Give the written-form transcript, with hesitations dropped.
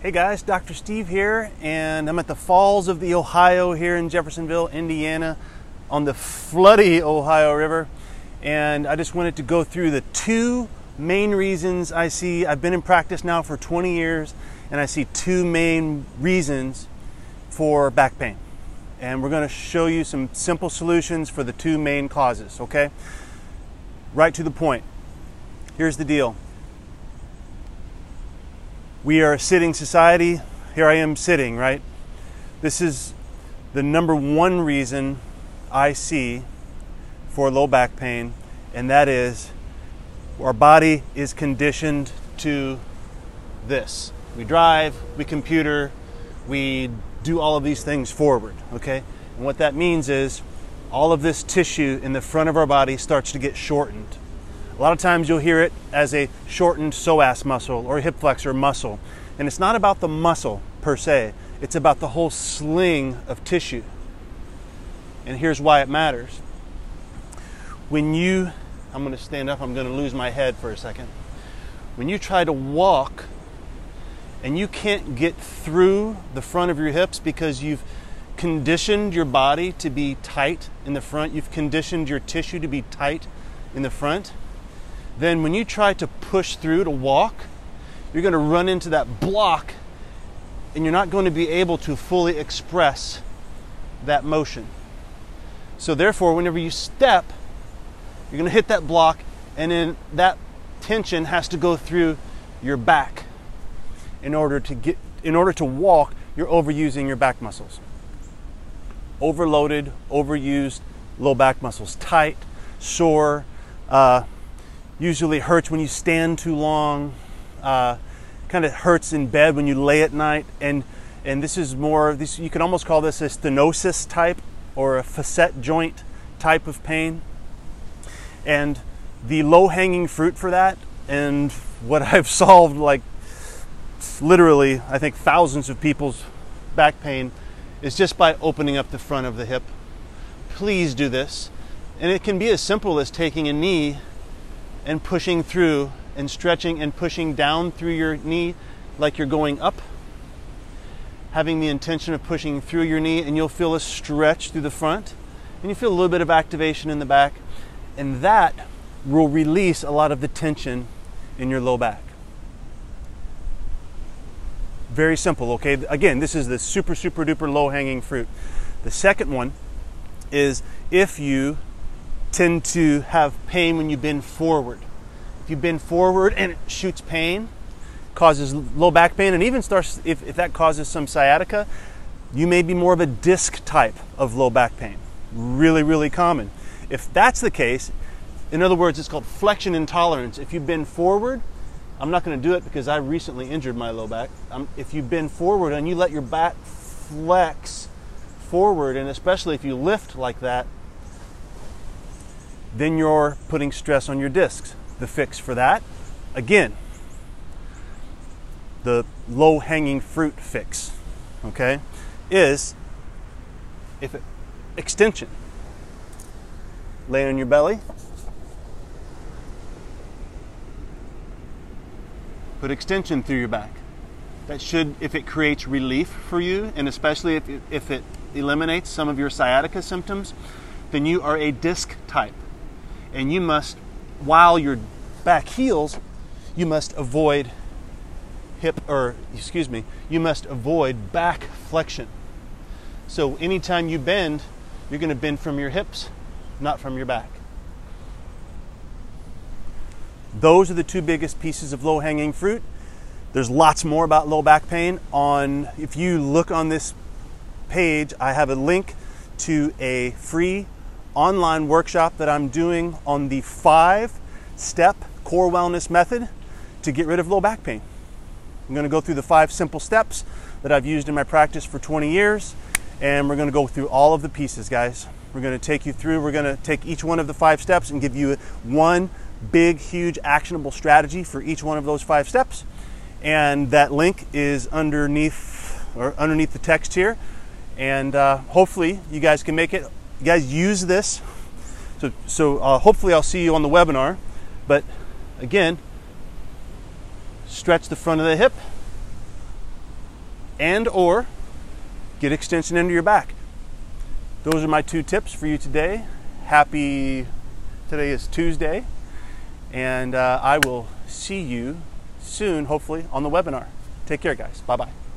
Hey guys, Dr. Steve here, and I'm at the Falls of the Ohio here in Jeffersonville, Indiana, on the floody Ohio River. And I just wanted to go through the two main reasons I see. I've been in practice now for 20 years, and I see two main reasons for back pain. And we're going to show you some simple solutions for the two main causes, okay? Right to the point. Here's the deal. We are a sitting society. Here I am sitting, right? This is the number one reason I see for low back pain, and that is our body is conditioned to this. We drive, we computer, we do all of these things forward, okay? And what that means is all of this tissue in the front of our body starts to get shortened. A lot of times you'll hear it as a shortened psoas muscle or hip flexor muscle. And it's not about the muscle per se, it's about the whole sling of tissue. And here's why it matters. I'm going to stand up, I'm going to lose my head for a second. When you try to walk and you can't get through the front of your hips because you've conditioned your body to be tight in the front, you've conditioned your tissue to be tight in the front, then when you try to push through to walk, you're going to run into that block and you're not going to be able to fully express that motion. So therefore, whenever you step, you're going to hit that block, and then that tension has to go through your back. In order to walk, you're overusing your back muscles. Overloaded, overused low back muscles, tight, sore, usually hurts when you stand too long, kind of hurts in bed when you lay at night, and this is more, you can almost call this a stenosis type or a facet joint type of pain. And the low-hanging fruit for that, and what I've solved, like literally I think thousands of people's back pain, is just by opening up the front of the hip. Please do this. And it can be as simple as taking a knee and pushing through and stretching and pushing down through your knee like you're going up, having the intention of pushing through your knee, and you'll feel a stretch through the front and you feel a little bit of activation in the back, and that will release a lot of the tension in your low back. Very simple, okay? Again, this is the super duper low hanging fruit. The second one is if you tend to have pain when you bend forward. If you bend forward and it shoots pain, causes low back pain, and even starts, if that causes some sciatica, you may be more of a disc type of low back pain. Really common. If that's the case, in other words, it's called flexion intolerance. If you bend forward, I'm not going to do it because I recently injured my low back. If you bend forward and you let your back flex forward, and especially if you lift like that, then you're putting stress on your discs. The fix for that, again, the low-hanging fruit fix, okay, is extension. Lay on your belly. Put extension through your back. That should, if it creates relief for you, and especially if it eliminates some of your sciatica symptoms, then you are a disc type. And you must, while your back heals, you must avoid you must avoid back flexion. So anytime you bend, you're going to bend from your hips, not from your back. Those are the two biggest pieces of low-hanging fruit. There's lots more about low back pain. If you look on this page, I have a link to a free online workshop that I'm doing on the 5-step core wellness method to get rid of low back pain. I'm going to go through the 5 simple steps that I've used in my practice for 20 years, and we're going to go through all of the pieces, guys. We're going to take you through, we're going to take each one of the 5 steps and give you one big, huge, actionable strategy for each one of those 5 steps. And that link is underneath the text here. And hopefully you guys can make it. You guys use this. So hopefully I'll see you on the webinar. But again, stretch the front of the hip and or get extension into your back. Those are my 2 tips for you today. Today is Tuesday, and I will see you soon, hopefully, on the webinar. Take care, guys. Bye-bye.